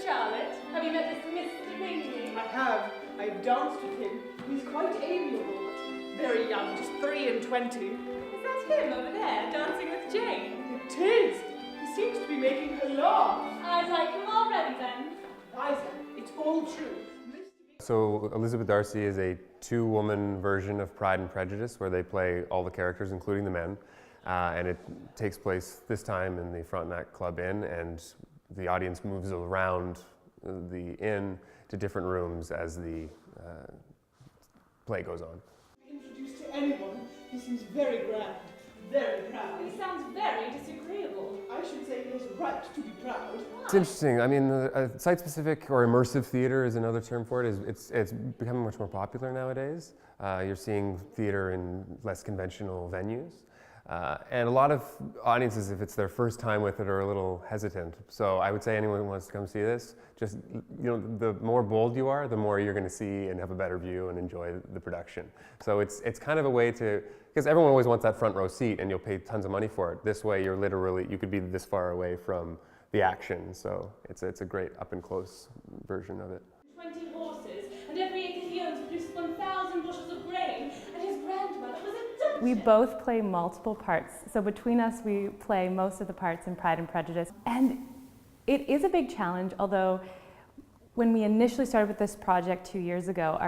Charlotte, have you met this Mr. Bingley? I have. I've danced with him. He's quite amiable, but very young, just 3 and 20. Is that him over there, dancing with Jane? It is. He seems to be making her laugh. I'd like him already then. Liza, it's all true. So Elizabeth Darcy is a 2-woman version of Pride and Prejudice where they play all the characters, including the men. And it takes place this time in the Frontenac Club Inn, and the audience moves around the inn to different rooms as the play goes on. Introduced to anyone, he seems very grand, very proud. He sounds very disagreeable. I should say he has a right to be proud. It's interesting. I mean, site-specific or immersive theater is another term for it. It's becoming much more popular nowadays. You're seeing theater in less conventional venues. And a lot of audiences, if it's their first time with it, are a little hesitant. So I would say anyone who wants to come see this, just, the more bold you are, the more you're going to see and have a better view and enjoy the production. So it's kind of a way to, because everyone always wants that front row seat and you'll pay tons of money for it. This way you could be this far away from the action. So it's a great up and close version of it. 20 horses, and every acre he owns produces 1,000 bushels of grain, and his grandmother was a duchess. We both play multiple parts, so between us we play most of the parts in Pride and Prejudice. And it is a big challenge, although when we initially started with this project 2 years ago,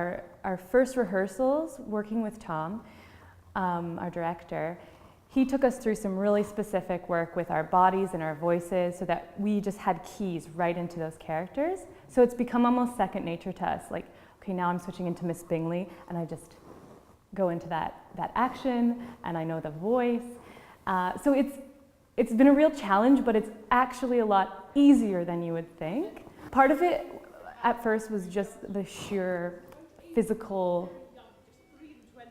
our first rehearsals, working with Tom, our director, he took us through some really specific work with our bodies and our voices so that we just had keys right into those characters. So it's become almost second nature to us. Like, okay, now I'm switching into Miss Bingley and I just go into that action and I know the voice. So it's been a real challenge, but it's actually a lot easier than you would think. Part of it at first was just the sheer physical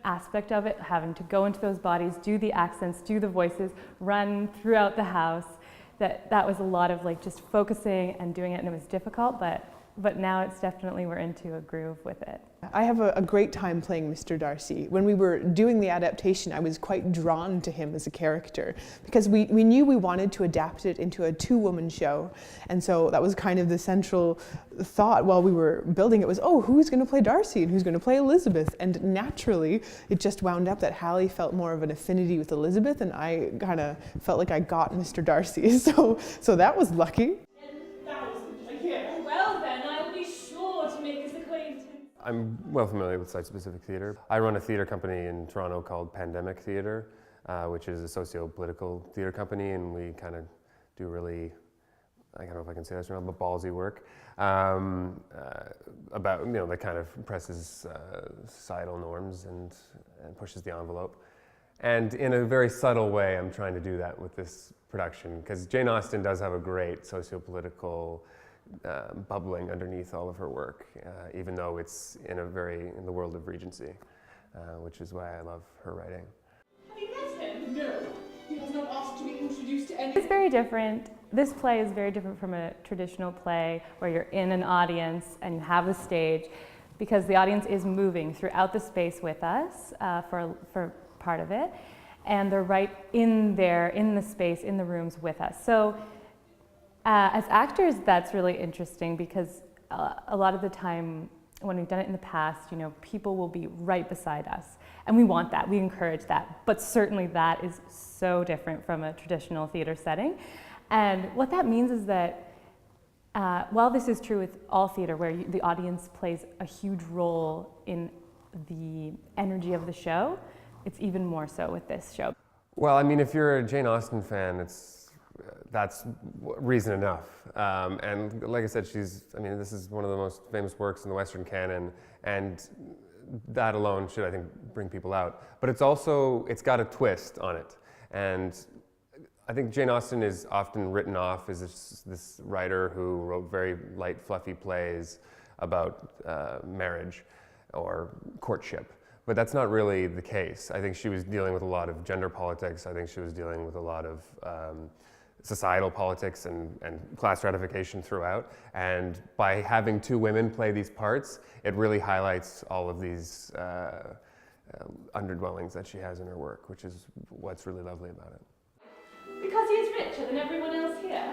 aspect of it, having to go into those bodies, do the accents, do the voices, run throughout the house. That was a lot of like just focusing and doing it, and it was difficult, but now it's definitely, we're into a groove with it. I have a great time playing Mr. Darcy. When we were doing the adaptation, I was quite drawn to him as a character because we knew we wanted to adapt it into a 2-woman show. And so that was kind of the central thought while we were building it was, oh, who's going to play Darcy and who's going to play Elizabeth? And naturally, it just wound up that Hallie felt more of an affinity with Elizabeth and I kind of felt like I got Mr. Darcy. So that was lucky. I'm well familiar with site-specific theater. I run a theater company in Toronto called Pandemic Theater, which is a socio-political theater company, and we kind of do really, I don't know if I can say this or not, but ballsy work about, that kind of presses societal norms and pushes the envelope. And in a very subtle way, I'm trying to do that with this production, because Jane Austen does have a great socio-political bubbling underneath all of her work, even though it's in the world of Regency, which is why I love her writing. Have you met him? No, he has not asked to be introduced to anyone. It's very different. This play is very different from a traditional play where you're in an audience and you have a stage, because the audience is moving throughout the space with us for part of it, and they're right in there, in the space, in the rooms with us. So as actors, that's really interesting because a lot of the time when we've done it in the past, people will be right beside us. And we want that, we encourage that. But certainly that is so different from a traditional theater setting. And what that means is that while this is true with all theater, where the audience plays a huge role in the energy of the show, it's even more so with this show. Well, I mean, if you're a Jane Austen fan, that's reason enough. And like I said, this is one of the most famous works in the Western canon, and that alone should, I think, bring people out. But it's got a twist on it. And I think Jane Austen is often written off as this writer who wrote very light, fluffy plays about marriage or courtship. But that's not really the case. I think she was dealing with a lot of gender politics. I think she was dealing with a lot of societal politics and class stratification throughout. And by having 2 women play these parts, it really highlights all of these underdwellings that she has in her work, which is what's really lovely about it. Because he is richer than everyone else here?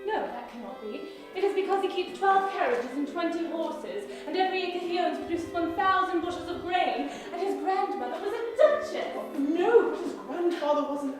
No, that cannot be. It is because he keeps 12 carriages and 20 horses, and every acre he owns produces 1,000 bushels of grain, and his grandmother was a duchess. No, but his grandfather was an